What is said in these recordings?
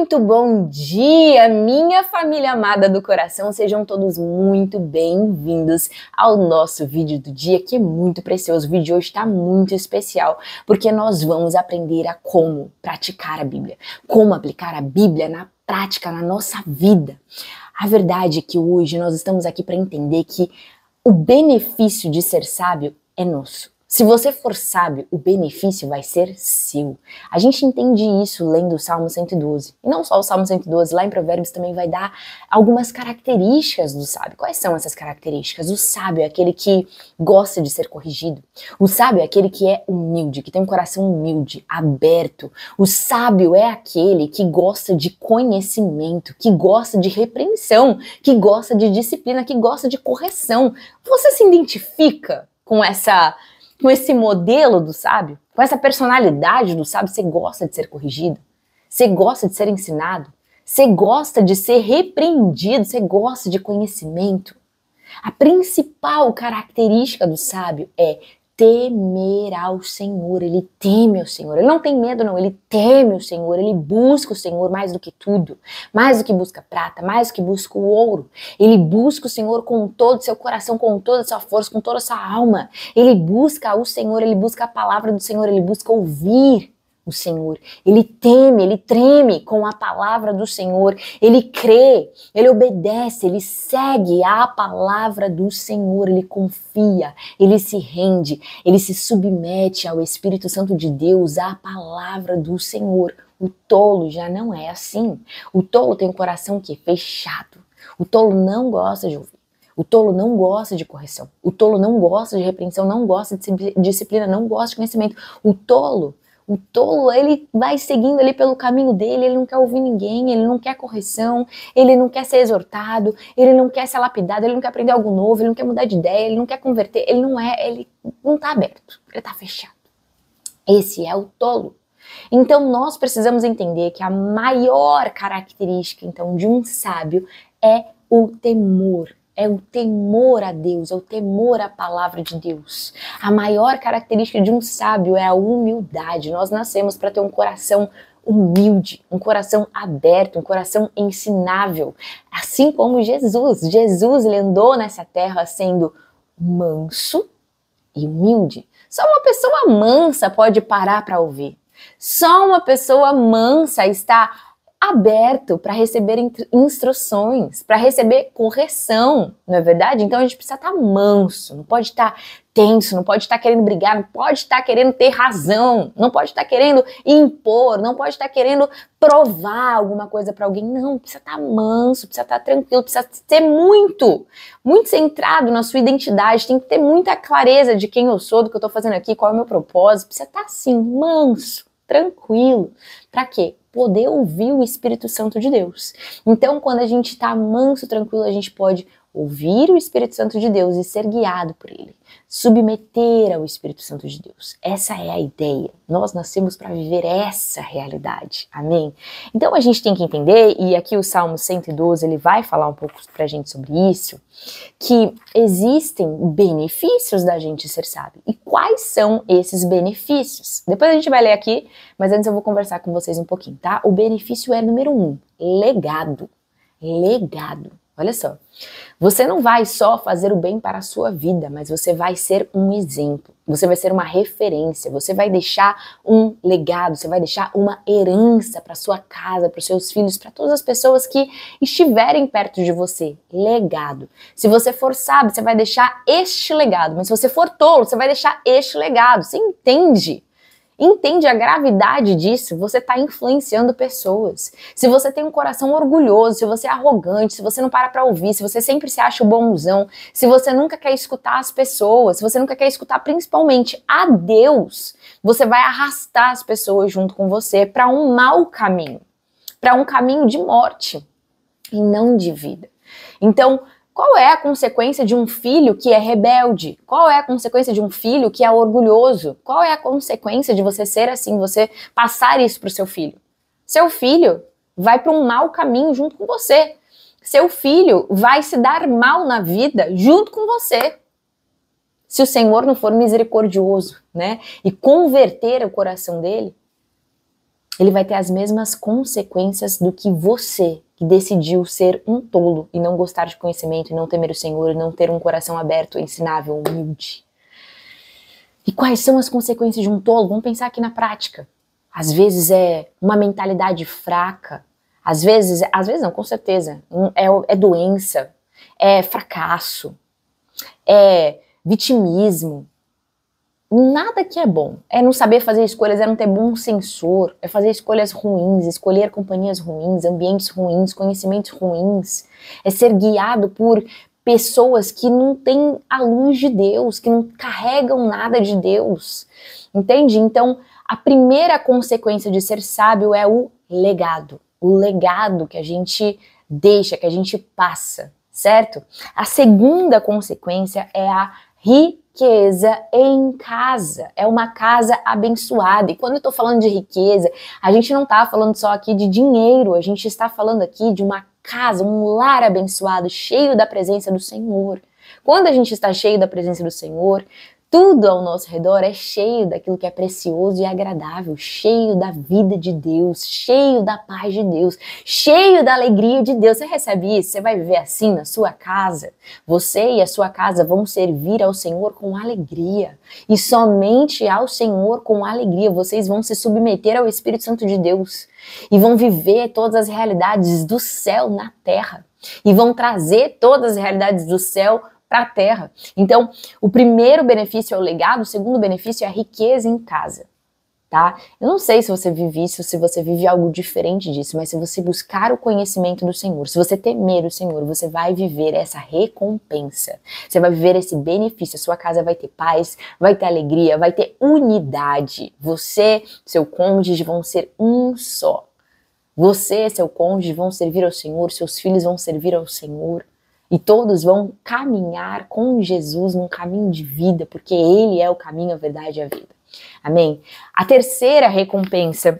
Muito bom dia, minha família amada do coração. Sejam todos muito bem-vindos ao nosso vídeo do dia, que é muito precioso. O vídeo de hoje está muito especial, porque nós vamos aprender a como praticar a Bíblia, como aplicar a Bíblia na prática, na nossa vida. A verdade é que hoje nós estamos aqui para entender que o benefício de ser sábio é nosso. Se você for sábio, o benefício vai ser seu. A gente entende isso lendo o Salmo 112. E não só o Salmo 112, lá em Provérbios também vai dar algumas características do sábio. Quais são essas características? O sábio é aquele que gosta de ser corrigido. O sábio é aquele que é humilde, que tem um coração humilde, aberto. O sábio é aquele que gosta de conhecimento, que gosta de repreensão, que gosta de disciplina, que gosta de correção. Você se identifica com esse modelo do sábio, com essa personalidade do sábio? Você gosta de ser corrigido? Você gosta de ser ensinado? Você gosta de ser repreendido? Você gosta de conhecimento? A principal característica do sábio é temer ao Senhor. Ele teme ao Senhor. Ele não tem medo, não. Ele teme o Senhor. Ele busca o Senhor mais do que tudo. Mais do que busca prata, mais do que busca o ouro. Ele busca o Senhor com todo o seu coração, com toda a sua força, com toda a sua alma. Ele busca o Senhor, ele busca a palavra do Senhor, ele busca ouvir o Senhor. Ele teme, ele treme com a palavra do Senhor. Ele crê, ele obedece, ele segue a palavra do Senhor. Ele confia, ele se rende, ele se submete ao Espírito Santo de Deus, à palavra do Senhor. O tolo já não é assim. O tolo tem um coração que é fechado. O tolo não gosta de ouvir. O tolo não gosta de correção. O tolo não gosta de repreensão, não gosta de disciplina, não gosta de conhecimento. O tolo, ele vai seguindo ali pelo caminho dele, ele não quer ouvir ninguém, ele não quer correção, ele não quer ser exortado, ele não quer ser lapidado, ele não quer aprender algo novo, ele não quer mudar de ideia, ele não quer converter, ele não tá aberto, ele tá fechado. Esse é o tolo. Então nós precisamos entender que a maior característica então de um sábio é o temor. É o temor a Deus, é o temor à palavra de Deus. A maior característica de um sábio é a humildade. Nós nascemos para ter um coração humilde, um coração aberto, um coração ensinável. Assim como Jesus. Jesus, ele andou nessa terra sendo manso e humilde. Só uma pessoa mansa pode parar para ouvir. Só uma pessoa mansa está aberto para receber instruções, para receber correção, não é verdade? Então a gente precisa estar manso, não pode estar tenso, não pode estar querendo brigar, não pode estar querendo ter razão, não pode estar querendo impor, não pode estar querendo provar alguma coisa para alguém. Não, precisa estar manso, precisa estar tranquilo, precisa ser muito centrado na sua identidade, tem que ter muita clareza de quem eu sou, do que eu estou fazendo aqui, qual é o meu propósito. Precisa estar assim, manso, tranquilo. Para quê? Poder ouvir o Espírito Santo de Deus. Então, quando a gente está manso, tranquilo, a gente pode ouvir o Espírito Santo de Deus e ser guiado por ele. Submeter ao Espírito Santo de Deus. Essa é a ideia. Nós nascemos para viver essa realidade. Amém? Então, a gente tem que entender, e aqui o Salmo 112, ele vai falar um pouco pra gente sobre isso, que existem benefícios da gente ser sábio. E quais são esses benefícios? Depois a gente vai ler aqui, mas antes eu vou conversar com vocês um pouquinho, tá? O benefício é número 1, legado. Legado. Olha só, você não vai só fazer o bem para a sua vida, mas você vai ser um exemplo, você vai ser uma referência, você vai deixar um legado, você vai deixar uma herança para sua casa, para os seus filhos, para todas as pessoas que estiverem perto de você. Legado. Se você for sábio, você vai deixar este legado, mas se você for tolo, você vai deixar este legado. Você entende? Entende a gravidade disso? Você está influenciando pessoas. Se você tem um coração orgulhoso, se você é arrogante, se você não para ouvir, se você sempre se acha o bonzão, se você nunca quer escutar as pessoas, se você nunca quer escutar principalmente a Deus, você vai arrastar as pessoas junto com você para um mau caminho, para um caminho de morte e não de vida. Então, qual é a consequência de um filho que é rebelde? Qual é a consequência de um filho que é orgulhoso? Qual é a consequência de você ser assim, você passar isso para o seu filho? Seu filho vai para um mau caminho junto com você. Seu filho vai se dar mal na vida junto com você. Se o Senhor não for misericordioso, né? E converter o coração dele. ele vai ter as mesmas consequências do que você, que decidiu ser um tolo e não gostar de conhecimento, e não temer o Senhor, e não ter um coração aberto, ensinável, humilde. E quais são as consequências de um tolo? Vamos pensar aqui na prática. Às vezes é uma mentalidade fraca, às vezes não, com certeza, é doença, é fracasso, é vitimismo. Nada que é bom. É não saber fazer escolhas, é não ter bom sensor, é fazer escolhas ruins, escolher companhias ruins, ambientes ruins, conhecimentos ruins. É ser guiado por pessoas que não têm a luz de Deus, que não carregam nada de Deus. Entende? Então, a primeira consequência de ser sábio é o legado. O legado que a gente deixa, que a gente passa, certo? A segunda consequência é a riqueza em casa, é uma casa abençoada. E quando eu tô falando de riqueza, a gente não tá falando só aqui de dinheiro, a gente está falando aqui de uma casa, um lar abençoado, cheio da presença do Senhor. Quando a gente está cheio da presença do Senhor, tudo ao nosso redor é cheio daquilo que é precioso e agradável, cheio da vida de Deus, cheio da paz de Deus, cheio da alegria de Deus. Você recebe isso? Você vai viver assim na sua casa? Você e a sua casa vão servir ao Senhor com alegria. E somente ao Senhor com alegria vocês vão se submeter ao Espírito Santo de Deus e vão viver todas as realidades do céu na terra. E vão trazer todas as realidades do céu para a terra. Então, o primeiro benefício é o legado, o segundo benefício é a riqueza em casa, tá? Eu não sei se você vive isso, se você vive algo diferente disso, mas se você buscar o conhecimento do Senhor, se você temer o Senhor, você vai viver essa recompensa, você vai viver esse benefício, a sua casa vai ter paz, vai ter alegria, vai ter unidade. Você, seu cônjuge vão ser um só. Você, seu cônjuge vão servir ao Senhor, seus filhos vão servir ao Senhor. E todos vão caminhar com Jesus num caminho de vida, porque Ele é o caminho, a verdade e a vida. Amém? A terceira recompensa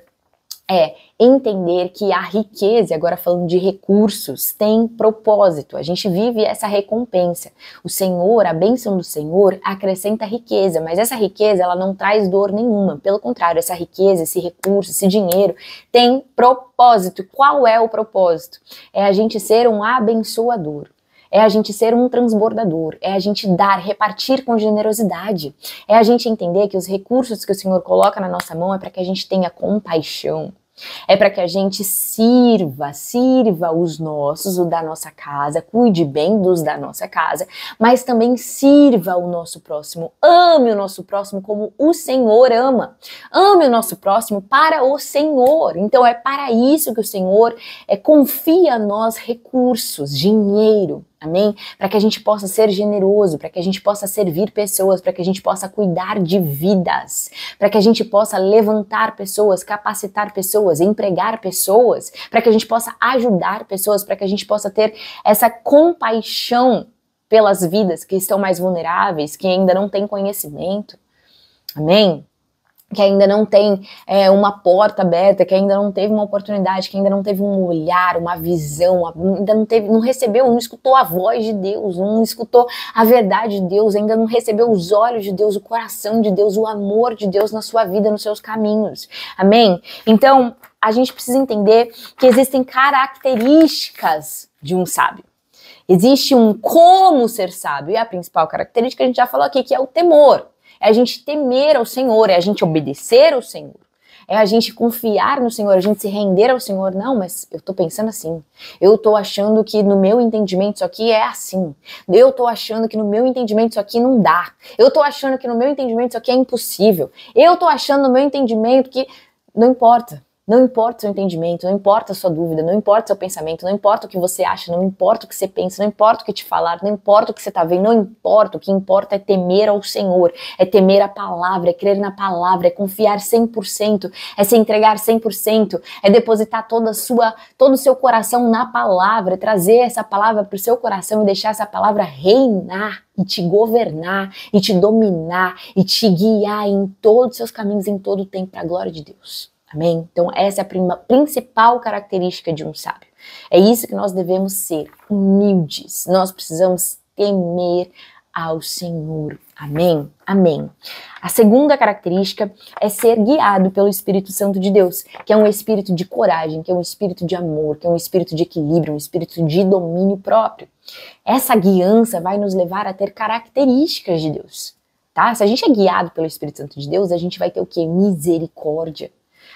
é entender que a riqueza, agora falando de recursos, tem propósito. A gente vive essa recompensa. O Senhor, a bênção do Senhor, acrescenta riqueza, mas essa riqueza, ela não traz dor nenhuma. Pelo contrário, essa riqueza, esse recurso, esse dinheiro, tem propósito. Qual é o propósito? É a gente ser um abençoador. É a gente ser um transbordador, é a gente dar, repartir com generosidade, é a gente entender que os recursos que o Senhor coloca na nossa mão é para que a gente tenha compaixão, é para que a gente sirva os nossos, o da nossa casa, cuide bem dos da nossa casa, mas também sirva o nosso próximo, ame o nosso próximo como o Senhor ama, ame o nosso próximo para o Senhor. Então é para isso que o Senhor confia a nós recursos, dinheiro. Amém? Para que a gente possa ser generoso, para que a gente possa servir pessoas, para que a gente possa cuidar de vidas, para que a gente possa levantar pessoas, capacitar pessoas, empregar pessoas, para que a gente possa ajudar pessoas, para que a gente possa ter essa compaixão pelas vidas que estão mais vulneráveis, que ainda não têm conhecimento. Amém? Que ainda não tem uma porta aberta, que ainda não teve uma oportunidade, que ainda não teve um olhar, uma visão, ainda não recebeu, não escutou a voz de Deus, não escutou a verdade de Deus, ainda não recebeu os olhos de Deus, o coração de Deus, o amor de Deus na sua vida, nos seus caminhos. Amém? Então, a gente precisa entender que existem características de um sábio. Existe um como ser sábio, e a principal característica a gente já falou aqui, que é o temor. É a gente temer ao Senhor, é a gente obedecer ao Senhor, é a gente confiar no Senhor, a gente se render ao Senhor. Não, mas eu tô pensando assim, eu tô achando que no meu entendimento isso aqui é assim, eu tô achando que no meu entendimento isso aqui não dá, eu tô achando que no meu entendimento isso aqui é impossível, eu tô achando no meu entendimento que... Não importa. Não importa o seu entendimento, não importa a sua dúvida, não importa o seu pensamento, não importa o que você acha, não importa o que você pensa, não importa o que te falar, não importa o que você está vendo, não importa, o que importa é temer ao Senhor, é temer a palavra, é crer na palavra, é confiar 100%, é se entregar 100%, é depositar todo o seu coração na palavra, é trazer essa palavra para o seu coração e deixar essa palavra reinar e te governar, e te dominar, e te guiar em todos os seus caminhos, em todo o tempo, para a glória de Deus. Amém? Então essa é a principal característica de um sábio. É isso que nós devemos ser, humildes. Nós precisamos temer ao Senhor. Amém? Amém. A segunda característica é ser guiado pelo Espírito Santo de Deus, que é um espírito de coragem, que é um espírito de amor, que é um espírito de equilíbrio, um espírito de domínio próprio. Essa guiança vai nos levar a ter características de Deus, tá? Se a gente é guiado pelo Espírito Santo de Deus, a gente vai ter o quê? Misericórdia.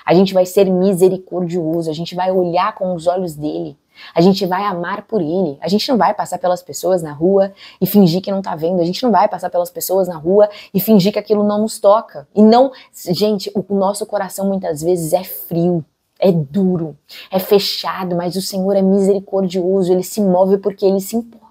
A gente vai ser misericordioso, a gente vai olhar com os olhos dele. A gente vai amar por ele. A gente não vai passar pelas pessoas na rua e fingir que não tá vendo. A gente não vai passar pelas pessoas na rua e fingir que aquilo não nos toca. E não, gente, o nosso coração muitas vezes é frio, é duro, é fechado, mas o Senhor é misericordioso, ele se move porque ele se importa.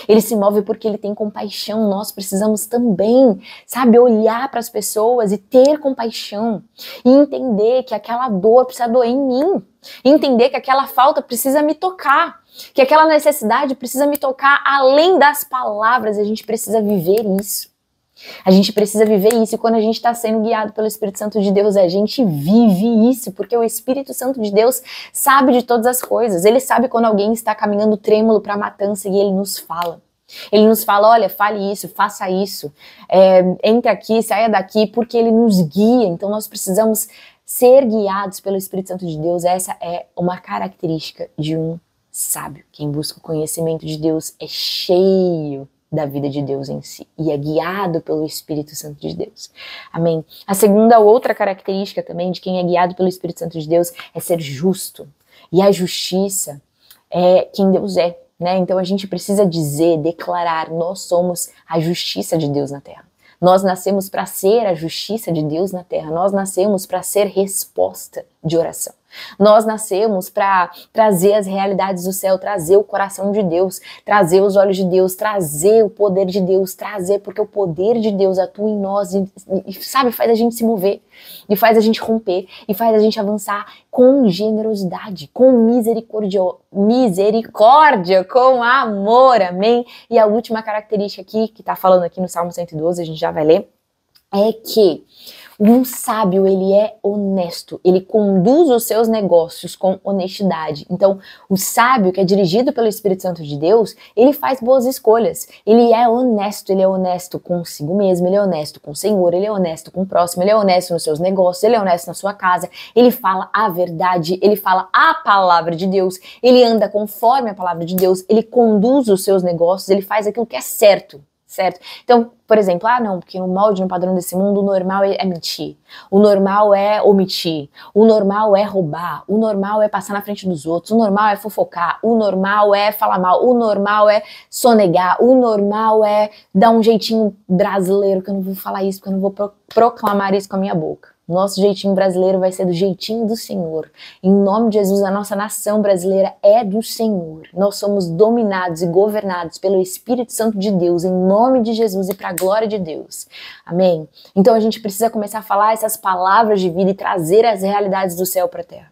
Ele se move porque ele tem compaixão. Nós precisamos também, sabe, olhar para as pessoas e ter compaixão e entender que aquela dor precisa doer em mim, e entender que aquela falta precisa me tocar, que aquela necessidade precisa me tocar além das palavras. A gente precisa viver isso. A gente precisa viver isso, e quando a gente está sendo guiado pelo Espírito Santo de Deus, a gente vive isso, porque o Espírito Santo de Deus sabe de todas as coisas. Ele sabe quando alguém está caminhando trêmulo para a matança e ele nos fala. Ele nos fala, olha, fale isso, faça isso, entre aqui, saia daqui, porque ele nos guia. Então nós precisamos ser guiados pelo Espírito Santo de Deus. Essa é uma característica de um sábio. Quem busca o conhecimento de Deus é cheio da vida de Deus em si, e é guiado pelo Espírito Santo de Deus. Amém? A segunda, outra característica também de quem é guiado pelo Espírito Santo de Deus é ser justo, e a justiça é quem Deus é, né? Então a gente precisa dizer, declarar, nós somos a justiça de Deus na terra. Nós nascemos para ser a justiça de Deus na terra, nós nascemos para ser resposta de oração. Nós nascemos para trazer as realidades do céu, trazer o coração de Deus, trazer os olhos de Deus, trazer o poder de Deus, trazer, porque o poder de Deus atua em nós e sabe, faz a gente se mover, e faz a gente romper, e faz a gente avançar com generosidade, com misericórdia, com amor, amém? E a última característica aqui, que está falando aqui no Salmo 112, a gente já vai ler, é que um sábio, ele é honesto, ele conduz os seus negócios com honestidade. Então, o sábio, que é dirigido pelo Espírito Santo de Deus, ele faz boas escolhas. Ele é honesto consigo mesmo, ele é honesto com o Senhor, ele é honesto com o próximo, ele é honesto nos seus negócios, ele é honesto na sua casa, ele fala a verdade, ele fala a palavra de Deus, ele anda conforme a palavra de Deus, ele conduz os seus negócios, ele faz aquilo que é certo. Certo? Então, por exemplo, não, porque no molde, no padrão desse mundo, o normal é mentir, o normal é omitir, o normal é roubar, o normal é passar na frente dos outros, o normal é fofocar, o normal é falar mal, o normal é sonegar, o normal é dar um jeitinho brasileiro, que eu não vou falar isso, porque eu não vou proclamar isso com a minha boca. Nosso jeitinho brasileiro vai ser do jeitinho do Senhor. Em nome de Jesus, a nossa nação brasileira é do Senhor. Nós somos dominados e governados pelo Espírito Santo de Deus, em nome de Jesus e para a glória de Deus. Amém? Então a gente precisa começar a falar essas palavras de vida e trazer as realidades do céu para a terra.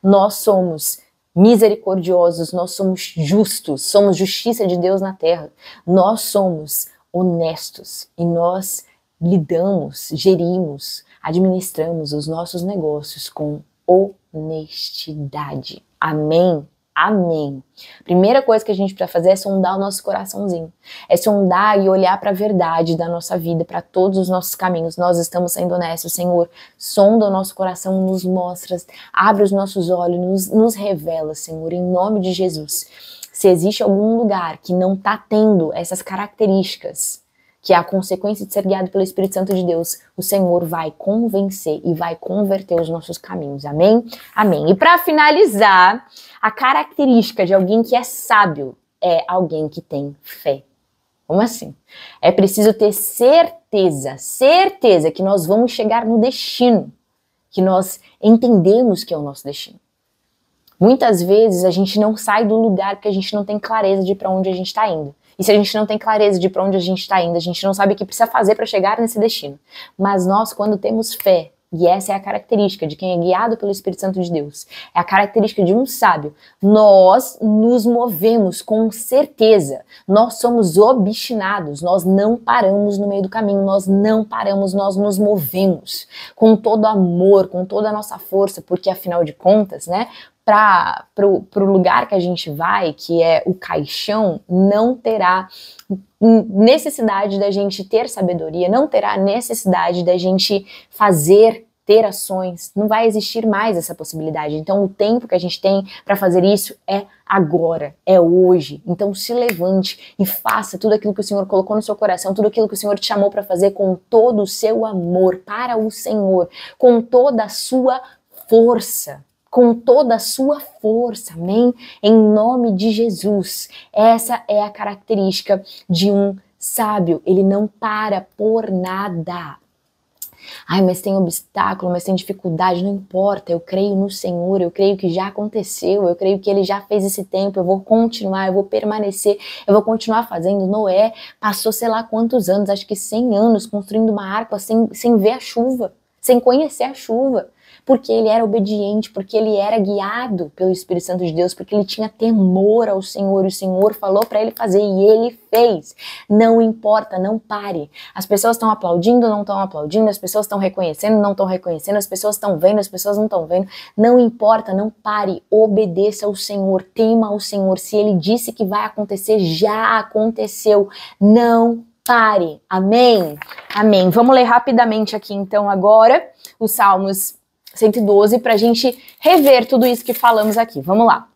Nós somos misericordiosos, nós somos justos, somos justiça de Deus na terra. Nós somos honestos e nós lidamos, gerimos, administramos os nossos negócios com honestidade. Amém? Amém. Primeira coisa que a gente precisa fazer é sondar o nosso coraçãozinho. É sondar e olhar para a verdade da nossa vida, para todos os nossos caminhos. Nós estamos sendo honestos, Senhor. Sonda o nosso coração, nos mostra, abre os nossos olhos, nos revela, Senhor, em nome de Jesus. Se existe algum lugar que não está tendo essas características, que é a consequência de ser guiado pelo Espírito Santo de Deus, o Senhor vai convencer e vai converter os nossos caminhos. Amém? Amém. E para finalizar, a característica de alguém que é sábio é alguém que tem fé. Como assim? É preciso ter certeza que nós vamos chegar no destino, que nós entendemos que é o nosso destino. Muitas vezes a gente não sai do lugar porque a gente não tem clareza de para onde a gente está indo. E se a gente não tem clareza de para onde a gente está indo, a gente não sabe o que precisa fazer para chegar nesse destino. Mas nós, quando temos fé, e essa é a característica de quem é guiado pelo Espírito Santo de Deus, é a característica de um sábio, nós nos movemos com certeza, nós somos obstinados, nós não paramos no meio do caminho, nós não paramos, nós nos movemos com todo amor, com toda a nossa força, porque afinal de contas, né, para o lugar que a gente vai, que é o caixão, não terá necessidade da gente ter sabedoria, não terá necessidade da gente ter ações, não vai existir mais essa possibilidade. Então o tempo que a gente tem para fazer isso é agora, é hoje. Então se levante e faça tudo aquilo que o Senhor colocou no seu coração, tudo aquilo que o Senhor te chamou para fazer com todo o seu amor para o Senhor, com toda a sua força. Com toda a sua força, amém? Em nome de Jesus. Essa é a característica de um sábio, ele não para por nada. Ai, mas tem obstáculo, mas tem dificuldade, não importa, eu creio no Senhor, eu creio que já aconteceu, eu creio que Ele já fez esse tempo, eu vou continuar, eu vou permanecer, eu vou continuar fazendo. Noé passou sei lá quantos anos, acho que 100 anos, construindo uma arca sem ver a chuva, sem conhecer a chuva. Porque ele era obediente, porque ele era guiado pelo Espírito Santo de Deus, porque ele tinha temor ao Senhor, e o Senhor falou para ele fazer e ele fez. Não importa, não pare. As pessoas estão aplaudindo, não estão aplaudindo, as pessoas estão reconhecendo, não estão reconhecendo, as pessoas estão vendo, as pessoas não estão vendo. Não importa, não pare, obedeça ao Senhor, tema ao Senhor. Se ele disse que vai acontecer, já aconteceu. Não pare. Amém? Amém. Vamos ler rapidamente aqui então agora os Salmos 112 para a gente rever tudo isso que falamos aqui. Vamos lá.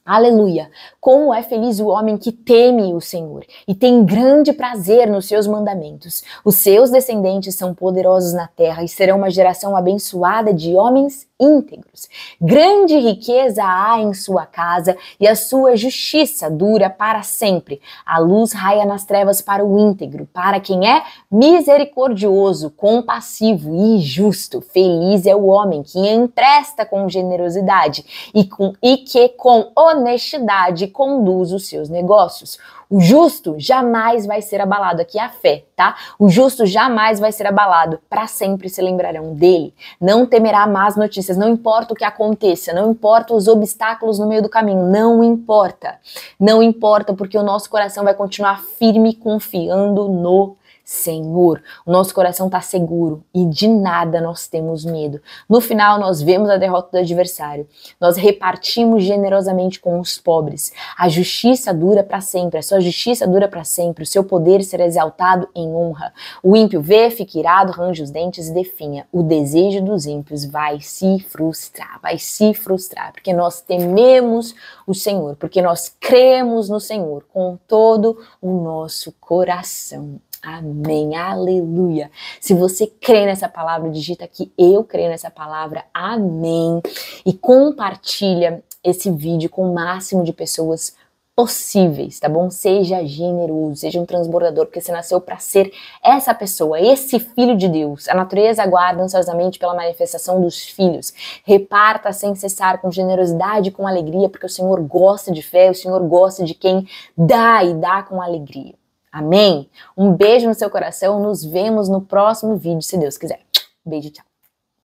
Aleluia! Como é feliz o homem que teme o Senhor e tem grande prazer nos seus mandamentos. Os seus descendentes são poderosos na terra e serão uma geração abençoada de homens íntegros. Grande riqueza há em sua casa e a sua justiça dura para sempre. A luz raia nas trevas para o íntegro, para quem é misericordioso, compassivo e justo. Feliz é o homem que empresta com generosidade e que com honestidade conduz os seus negócios. O justo jamais vai ser abalado, aqui é a fé, tá? O justo jamais vai ser abalado, para sempre se lembrarão dele. Não temerá más notícias, não importa o que aconteça, não importa os obstáculos no meio do caminho, não importa. Não importa, porque o nosso coração vai continuar firme, confiando no Senhor. O nosso coração está seguro e de nada nós temos medo. No final, nós vemos a derrota do adversário. Nós repartimos generosamente com os pobres. A justiça dura para sempre, a sua justiça dura para sempre. O seu poder será exaltado em honra. O ímpio vê, fica irado, range os dentes e definha. O desejo dos ímpios vai se frustrar, porque nós tememos o Senhor, porque nós cremos no Senhor com todo o nosso coração. Amém, aleluia. Se você crê nessa palavra, digita aqui, eu creio nessa palavra, amém. E compartilha esse vídeo com o máximo de pessoas possíveis, tá bom? Seja generoso, seja um transbordador, porque você nasceu para ser essa pessoa, esse filho de Deus. A natureza aguarda ansiosamente pela manifestação dos filhos. Reparta sem cessar, com generosidade e com alegria, porque o Senhor gosta de fé, o Senhor gosta de quem dá e dá com alegria. Amém? Um beijo no seu coração, nos vemos no próximo vídeo, se Deus quiser. Beijo, tchau.